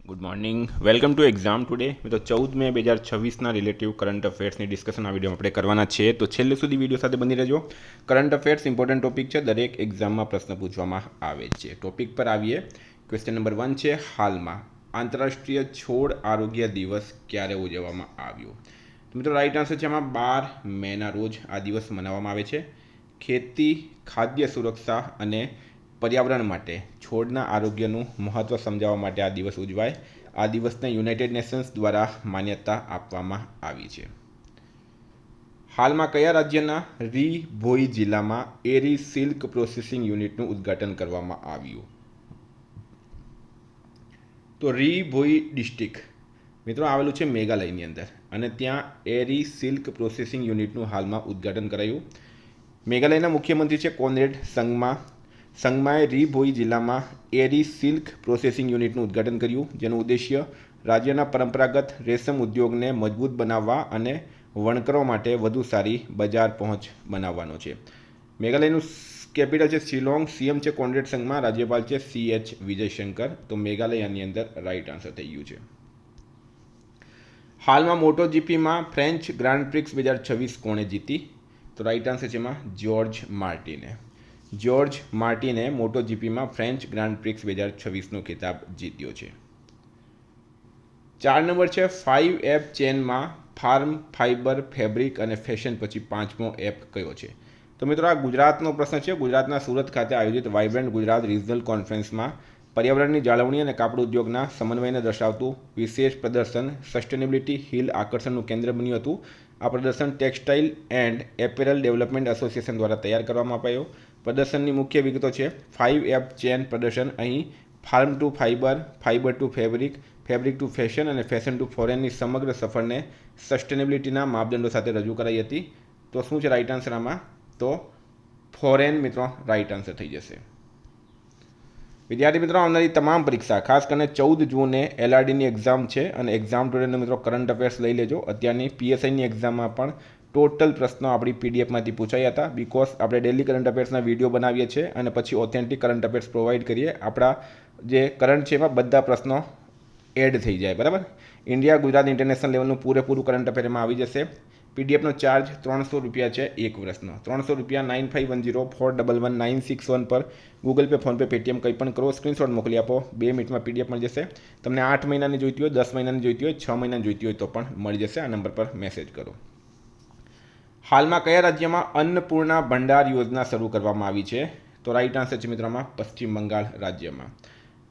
Good morning, welcome to exam today. મિત્રો 14 મે 2026ના relative current અફેર્સની discussion આ વિડીયોમાં આપણે કરવાના છે, તો છેલ્લે સુધી વિડીયો સાથે બની રહેજો. કરંટ અફેર્સ ઇમ્પોર્ટન્ટ ટોપિક છે, દરેક એક્ઝામમાં પ્રશ્ન પૂછવામાં આવે છે. ટોપિક પર આવીએ. ક્વેશ્ચન નંબર 1 છે, હાલમાં આંતરરાષ્ટ્રીય છોડ આરોગ્ય દિવસ ક્યારે ઉજવવામાં આવ્યો? તો મિત્રો રાઈટ આન્સર છે એમાં 12 મેના રોજ આ દિવસ મનાવવામાં આવે છે. ખેતી, ખાદ્ય સુરક્ષા અને પર્યાવરણ માટે છોડના આરોગ્યનું મહત્ત્વ સમજાવવા માટે આ દિવસ ઉજવાય. આ દિવસને યુનાઇટેડ નેશન્સ દ્વારા માન્યતા આપવામાં આવી છે. હાલમાં કયા રાજ્યના રી ભોઈ જિલ્લામાં એરી સિલ્ક પ્રોસેસિંગ યુનિટનું ઉદ્ઘાટન કરવામાં આવ્યું? તો રી ભોઈ ડિસ્ટ્રિક્ટ મિત્રો આવેલું છે મેઘાલયની અંદર, અને ત્યાં એરી સિલ્ક પ્રોસેસિંગ યુનિટનું હાલમાં ઉદ્ઘાટન કરાયું. મેઘાલયના મુખ્યમંત્રી છે કોનરેડ સંગમા. સંગમાએ રી ભોઈ જિલ્લામાં એરી સિલ્ક પ્રોસેસિંગ યુનિટનું ઉદ્ઘાટન કર્યું, જેનો ઉદ્દેશ્ય રાજ્યના પરંપરાગત રેશમ ઉદ્યોગને મજબૂત બનાવવા અને વણકરો માટે વધુ સારી બજાર પહોંચ બનાવવાનો છે. મેઘાલયનું કેપિટલ છે શિલોંગ. સીએમ છે કોનરેડ સંગમા. રાજ્યપાલ છે CH વિજયશંકર. તો મેઘાલય આની અંદર રાઈટ આન્સર થઈ ગયું છે. હાલમાં મોટો જીપીમાં ફ્રેન્ચ ગ્રાન્ડ પ્રિક્સ 2026 કોણે જીતી? તો રાઈટ આન્સર છે એમાં જ્યોર્જ માર્ટિને. જ્યોર્જ માર્ટિને મોટો જીપીમાં ફ્રેન્ચ ગ્રાન્ડ પ્રિક્સ 2026નો ખિતાબ જીત્યો છે. 4 નંબર છે, 5F ચેનમાં ફાર્મ, ફાઇબર, ફેબ્રિક અને ફેશન પછી 5મો એપ કયો છે? તો મિત્રો આ ગુજરાતનો પ્રશ્ન છે. ગુજરાતના સુરત ખાતે આયોજિત વાઇબ્રન્ટ ગુજરાત રિજનલ કોન્ફરન્સમાં પર્યાવરણની જાળવણી અને કાપડ ઉદ્યોગના સમન્વયને દર્શાવતું વિશેષ પ્રદર્શન સસ્ટેનેબિલિટી હિલ આકર્ષણનું કેન્દ્ર બન્યું હતું. આ પ્રદર્શન textile and apparel development association દ્વારા તૈયાર કરવામાં આવ્યો. પ્રદર્શનની મુખ્ય વિગતો છે 5F ચેન પ્રદર્શન. અહીં farm to fiber, fiber to fabric, fabric to fashion અને ફેશન ટુ ફોરેનની સમગ્ર સફરને સસ્ટેનેબિલિટીના માપદંડો સાથે રજૂ કરાઈ હતી. તો શું છે રાઈટ આન્સર આમાં? તો ફોરેન મિત્રો રાઈટ આન્સર થઈ જશે. વિદ્યાર્થી મિત્રો, આવનારી તમામ પરીક્ષા ખાસ કરીને 14 જૂને LRDની એક્ઝામ છે, અને એક્ઝામ ટુડેનો મિત્રો કરંટ અફેર્સ લઈ લેજો. અત્યારની PSIની એક્ઝામમાં પણ ટોટલ પ્રશ્નો આપણી PDFમાંથી પૂછાયા હતા, બિકોઝ આપણે ડેલી કરંટ અફેર્સના વિડીયો બનાવીએ છીએ અને પછી ઓથેન્ટિક કરંટ અફેર્સ પ્રોવાઈડ કરીએ. આપણા જે કરંટ છે એમાં બધા પ્રશ્નો એડ થઈ જાય, બરાબર. ઇન્ડિયા, ગુજરાત, ઇન્ટરનેશનલ લેવલનું પૂરેપૂરું કરંટ અફેર એમાં આવી જશે. PDFનો ચાર્જ 300 રૂપિયા છે એક વર્ષનો. 300 રૂપિયા 9510411961 પર ગૂગલ પે, ફોનપે, પેટીએમ કંઈ પણ કરો, સ્ક્રીનશોટ મોકલી આપો. 2 મિનિટમાં PDF મળી જશે. તમને 8 મહિનાની જોઈતી હોય, 10 મહિનાની જોઈતી હોય, 6 મહિનાની જોઈતી હોય તો પણ મળી જશે. આ નંબર પર મેસેજ કરો. હાલમાં કયા રાજ્યમાં અન્નપૂર્ણા ભંડાર યોજના શરૂ કરવામાં આવી છે? તો રાઈટ આન્સર છે મિત્રોમાં પશ્ચિમ બંગાળ રાજ્યમાં.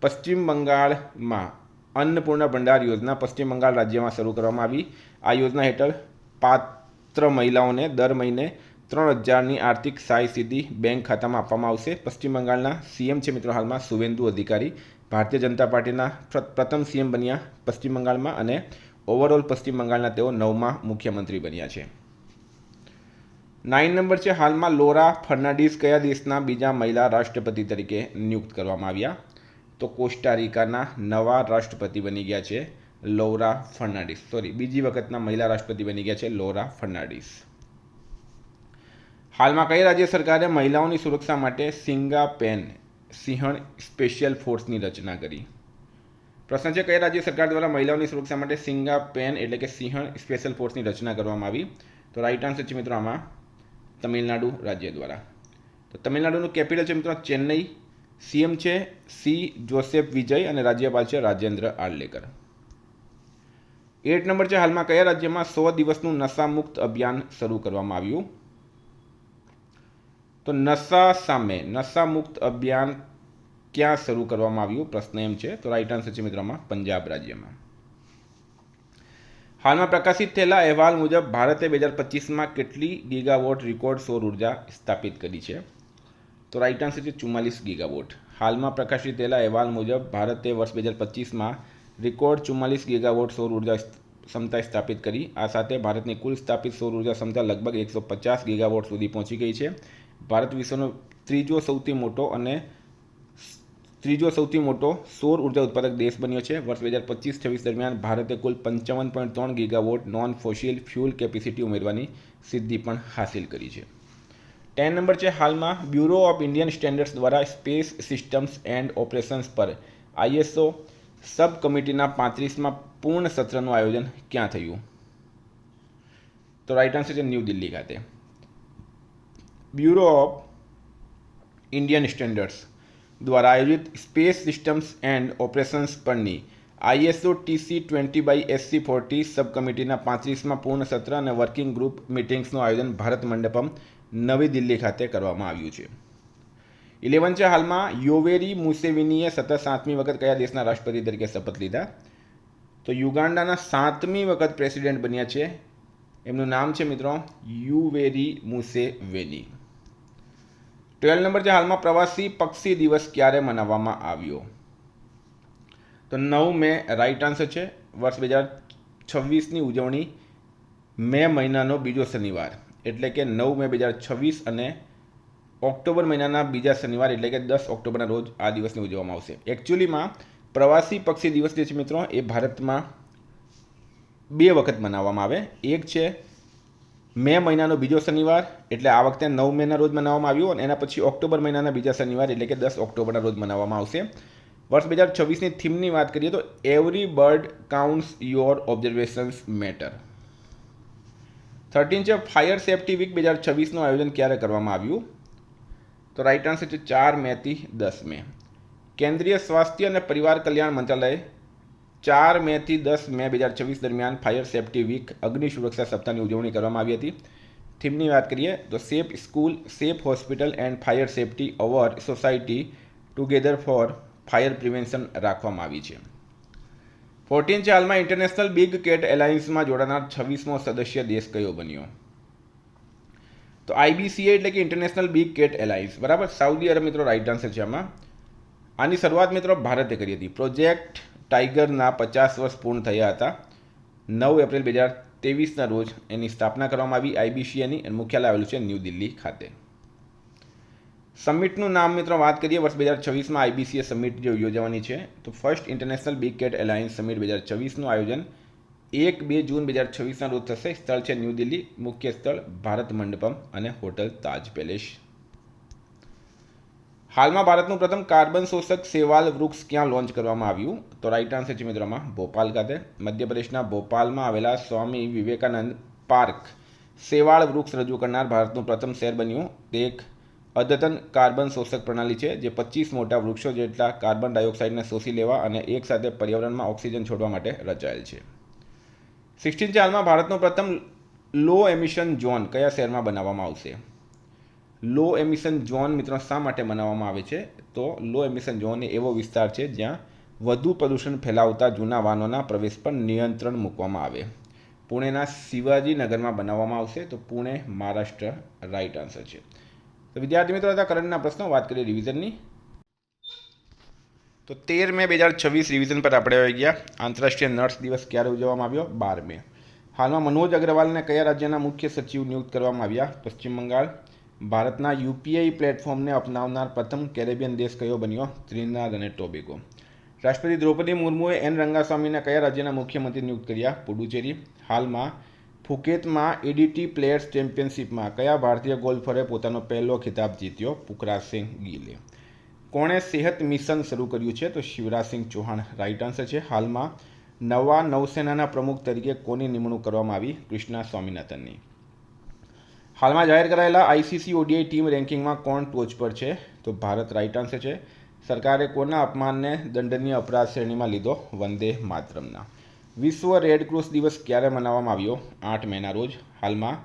પશ્ચિમ બંગાળમાં અન્નપૂર્ણા ભંડાર યોજના પશ્ચિમ બંગાળ રાજ્યમાં શરૂ કરવામાં આવી. આ યોજના હેઠળ પાત્ર મહિલાઓને દર મહિને 3000ની આર્થિક સહાય સીધી બેંક ખાતામાં આપવામાં આવશે. પશ્ચિમ બંગાળના CM છે મિત્રો હાલમાં શુવેન્દુ અધિકારી. ભારતીય જનતા પાર્ટીના પ્રથમ CM બન્યા પશ્ચિમ બંગાળમાં, અને ઓવરઓલ પશ્ચિમ બંગાળના તેઓ 9મા મુખ્યમંત્રી બન્યા છે. 9 નંબર છે, હાલમાં લોરા ફર્નાન્ડીઝ કયા દેશના બીજા મહિલા રાષ્ટ્રપતિ તરીકે નિયુક્ત કરવામાં આવ્યા? તો કોસ્ટારિકાના નવા રાષ્ટ્રપતિ બની ગયા છે લોરા ફર્નાન્ડીઝ. બીજી વખતના મહિલા રાષ્ટ્રપતિ બની ગયા છે લોરા ફર્નાન્ડીઝ. હાલમાં કઈ રાજ્ય સરકારે મહિલાઓની સુરક્ષા માટે સિંગાપેન સિંહણ સ્પેશિયલ ફોર્સની રચના કરી? પ્રશ્ન છે, કઈ રાજ્ય સરકાર દ્વારા મહિલાઓની સુરક્ષા માટે સિંગાપેન એટલે કે સિંહણ સ્પેશિયલ ફોર્સની રચના કરવામાં આવી? તો રાઈટ આન્સર છે મિત્રો આમાં તમિલનાડુ રાજ્ય દ્વારા. તો તમિલનાડુનું કેપિટલ છે મિત્રો ચેન્નઈ. CM છે C જોસેફ વિજય અને રાજ્યપાલ છે રાજેન્દ્ર આર્લેકર. 8 નંબર છે, હાલમાં કયા રાજ્યમાં 100 દિવસનું નશામુક્ત અભિયાન શરૂ કરવામાં આવ્યું? તો નશા સામે નશામુક્ત અભિયાન ક્યાં શરૂ કરવામાં આવ્યું? પ્રશ્ન એમ છે. તો રાઈટ આન્સર છે મિત્રોમાં પંજાબ રાજ્યમાં. હાલમાં પ્રકાશિત થયેલા અહેવાલ મુજબ ભારતે 2025માં કેટલી ગીગાવોટ રેકોર્ડ સૌર ઉર્જા સ્થાપિત કરી છે? તો રાઈટ આન્સર છે 44 ગીગાવોટ. હાલમાં પ્રકાશિત થયેલા અહેવાલ મુજબ ભારતે વર્ષ 2025માં રેકોર્ડ 44 ગીગાવોટ સૌર ઉર્જા ક્ષમતા સ્થાપિત કરી. આ સાથે ભારતની કુલ સ્થાપિત સૌર ઉર્જા ક્ષમતા લગભગ 150 ગીગાવોટ સુધી પહોંચી ગઈ છે. ભારત વિશ્વનો ત્રીજો સૌથી મોટો સૌર ઉર્જા ઉત્પાદક દેશ બન્યો છે. વર્ષ 2025-26 દરમિયાન ભારતે કુલ 55.3 gigawatt non fossil fuel capacity ઉમેરવાની સિદ્ધિ પણ હાંસિલ કરી છે. 10 નંબર છે, હાલમાં બ્યુરો ઓફ ઇન્ડિયન સ્ટેન્ડર્ડ્સ દ્વારા સ્પેસ સિસ્ટમ્સ એન્ડ ઓપરેશન્સ પર ISO સબ કમિટીના 35મા પૂર્ણ સત્રનું આયોજન ક્યાં થયું? તો રાઈટ આન્સર છે ન્યૂ દિલ્હી ખાતે. બ્યુરો ઓફ ઇન્ડિયન સ્ટેન્ડર્ડ્સ દ્વારા આયોજિત સ્પેસ સિસ્ટમ્સ એન્ડ ઓપરેશન્સ પરની ISO TC20/SC40 સબ કમિટીના 35મા પૂર્ણ સત્ર અને વર્કિંગ ગ્રુપ મિટિંગ્સનું આયોજન ભારત મંડપમ નવી દિલ્હી ખાતે કરવામાં આવ્યું છે. 11 છે. હાલમાં યોવેરી મુસેવિનીએ સતત 7મી વખત કયા દેશના રાષ્ટ્રપતિ તરીકે શપથ લીધા? તો યુગાન્ડાના 7મી વખત પ્રેસિડેન્ટ બન્યા છે. એમનું નામ છે મિત્રો યુવેરી મુસેવેની. 12 નંબર છે. હાલમાં પ્રવાસી પક્ષી દિવસ ક્યારે મનાવવામાં આવ્યો? તો 9 મે રાઈટ આન્સર છે. વર્ષ 2026ની ઉજવણી મે મહિનાનો બીજો શનિવાર એટલે કે 9 મે 2026 અને ઓક્ટોબર મહિનાના બીજા શનિવાર એટલે કે 10 ઓક્ટોબરના રોજ આ દિવસને ઉજવવામાં આવશે. એકચ્યુઅલીમાં પ્રવાસી પક્ષી દિવસ જે છે મિત્રો એ ભારતમાં 2 વખત મનાવવામાં આવે. એક છે મે મહિનાનો બીજો શનિવાર એટલે આ વખતે 9 મેના રોજ મનાવવામાં આવ્યું અને એના પછી ઓક્ટોબર મહિનાના બીજા શનિવાર એટલે કે 10 ઓક્ટોબરના રોજ મનાવવામાં આવશે. વર્ષ 2026ની થીમની વાત કરીએ તો every bird counts your observations matter. 13 છે. ફાયર સેફ્ટી વીક 2026નું આયોજન ક્યારે કરવામાં આવ્યું? તો રાઈટ આન્સર છે 4 મેથી 10 મે. કેન્દ્રીય સ્વાસ્થ્ય અને પરિવાર કલ્યાણ મંત્રાલય 4 મેથી 10 મે 2026 દરમિયાન ફાયર સેફ્ટી વીક અગ્નિ સુરક્ષા સપ્તાહની ઉજવણી કરવામાં આવી હતી. થીમની વાત કરીએ તો safe school, safe hospital and fire safety our society together for fire prevention રાખવામાં આવી છે. 14 છે. હાલમાં ઇન્ટરનેશનલ બિગ કેટ એલાયન્સમાં જોડાનાર 26મો સદસ્ય દેશ કયો બન્યો? તો IBCA એટલે કે ઇન્ટરનેશનલ બિગ કેટ એલાયન્સ, બરાબર. સાઉદી અરબ મિત્રો રાઈટ આન્સર છે આમાં. આની શરૂઆત મિત્રો ભારતે કરી હતી. પ્રોજેક્ટ ટાઈગરના 50 વર્ષ પૂર્ણ થયા હતા. 9 એપ્રિલ 2023ના રોજ એની સ્થાપના કરવામાં આવી IBCAની અને મુખ્યાલય આવેલું છે ન્યૂ દિલ્હી ખાતે. સમિટનું નામ મિત્રો વાત કરીએ વર્ષ 2026માં IBCA સમિટ જે યોજવાની છે તો first international big cat alliance summit 2026નું આયોજન 1-2 જૂન 2026ના રોજ થશે. સ્થળ છે ન્યૂ દિલ્હી. મુખ્ય સ્થળ ભારત મંડપમ અને હોટલ તાજ પેલેસ. હાલમાં ભારતનું પ્રથમ કાર્બન શોષક શેવાલ વૃક્ષ ક્યાં લોન્ચ કરવામાં આવ્યું? તો રાઈટ આન્સર છે મિત્રોમાં ભોપાલ ખાતે. મધ્યપ્રદેશના ભોપાલમાં આવેલા સ્વામી વિવેકાનંદ પાર્ક શેવાળ વૃક્ષ રજૂ કરનાર ભારતનું પ્રથમ શહેર બન્યું. તે એક અદ્યતન કાર્બન શોષક પ્રણાલી છે જે 25 મોટા વૃક્ષો જેટલા કાર્બન ડાયોક્સાઇડને શોષી લેવા અને એકસાથે પર્યાવરણમાં ઓક્સિજન છોડવા માટે રચાયેલ છે. 16 છે. હાલમાં ભારતનો પ્રથમ લો એમિશન ઝોન કયા શહેરમાં બનાવવામાં આવશે? લો એમિશન ઝોન મિત્રો શા માટે બનાવવામાં આવે છે? તો લો એમિશન ઝોન એ એવો વિસ્તાર છે જ્યાં વધુ પ્રદૂષણ ફેલાવતા જૂના વાહનોના પ્રવેશ પર નિયંત્રણ મૂકવામાં આવે. પુણેના શિવાજીનગરમાં બનાવવામાં આવશે. તો પુણે મહારાષ્ટ્ર રાઈટ આન્સર છે. તો વિદ્યાર્થી મિત્રો હતા કરંટના પ્રશ્નો. વાત કરીએ રિવિઝનની તો 13 મે 2026 રિવિઝન પર આપણે આવી ગયા. આંતરરાષ્ટ્રીય નર્સ દિવસ ક્યારે ઉજવવામાં આવ્યો? 12 મે. હાલમાં મનોજ અગ્રવાલને કયા રાજ્યના મુખ્ય સચિવ નિયુક્ત કરવામાં આવ્યા? પશ્ચિમ બંગાળ. ભારતના UPI પ્લેટફોર્મને અપનાવનાર પ્રથમ કેરેબિયન દેશ કયો બન્યો? ત્રિનિદાદ અને ટોબેગો. રાષ્ટ્રપતિ દ્રૌપદી મુર્મુએ એન રંગાસ્વામીને કયા રાજ્યના મુખ્યમંત્રી નિયુક્ત કર્યા? પુડુચેરી. હાલમાં ફુકેતમાં ADT પ્લેયર્સ ચેમ્પિયનશિપમાં કયા ભારતીય ગોલ્ફરે પોતાનો પહેલો ખિતાબ જીત્યો? પુખરાજસિંહ ગિલે. કોણે સેહત મિશન શરૂ કર્યું છે? તો શિવરાજસિંહ ચૌહાણ રાઈટ આન્સર છે. હાલમાં નવા નૌસેનાના પ્રમુખ તરીકે કોની નિમણૂક કરવામાં આવી? કૃષ્ણા સ્વામિનાથનની. હાલમાં જાહેર કરાયેલા ICC ODI ટીમ રેન્કિંગમાં કોણ ટોચ પર છે? તો ભારત રાઈટ આન્સર છે. સરકારે કોના અપમાનને દંડનીય અપરાધ શ્રેણીમાં લીધો? વંદે માતરમના. વિશ્વ રેડક્રોસ દિવસ ક્યારે મનાવવામાં આવ્યો? 8 મેના રોજ. હાલમાં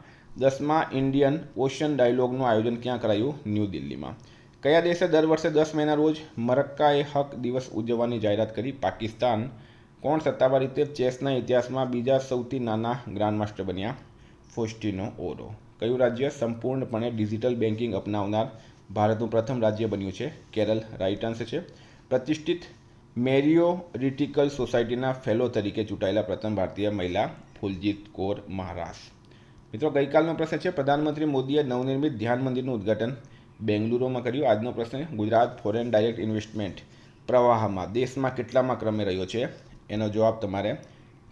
10મા ઇન્ડિયન ઓશન ડાયલોગનું આયોજન ક્યાં કરાયું? ન્યૂ દિલ્હીમાં. કયા દેશે દર વર્ષે 10 મેના રોજ મરક્કાએ હક દિવસ ઉજવવાની જાહેરાત કરી? પાકિસ્તાન. કોણ સત્તાવાર રીતે ચેસના ઇતિહાસમાં બીજા સૌથી નાના ગ્રાન્ડમાસ્ટર બન્યા? ફોસ્ટિનો ઓરો. કયું રાજ્ય સંપૂર્ણપણે ડિજિટલ બેન્કિંગ અપનાવનાર ભારતનું પ્રથમ રાજ્ય બન્યું છે? કેરળ રાઈટ આન્સર છે. પ્રતિષ્ઠિત મેરિયોરિટિકલ સોસાયટીના ફેલો તરીકે ચૂંટાયેલા પ્રથમ ભારતીય મહિલા? ફુલજીત કૌર મહારાજ. મિત્રો ગઈકાલનો પ્રશ્ન છે પ્રધાનમંત્રી મોદીએ નવનિર્મિત ધ્યાન મંદિરનું ઉદ્ઘાટન બેંગલુરુમાં કર્યું. આજનો પ્રશ્ન ગુજરાત ફોરેન ડાયરેક્ટ ઇન્વેસ્ટમેન્ટ પ્રવાહમાં દેશમાં કેટલામાં ક્રમે રહ્યો છે? એનો જવાબ તમારે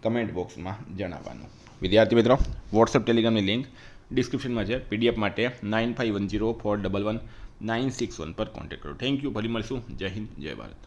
કમેન્ટ બોક્સમાં જણાવવાનો. વિદ્યાર્થી મિત્રો વોટ્સઅપ ટેલિગ્રામની લિંક ડિસ્ક્રિપ્શનમાં છે. PDF માટે 9510411961 પર કોન્ટેક્ટ કરો. Thank you. ફરી મળશું. જય હિન્દ, જય ભારત.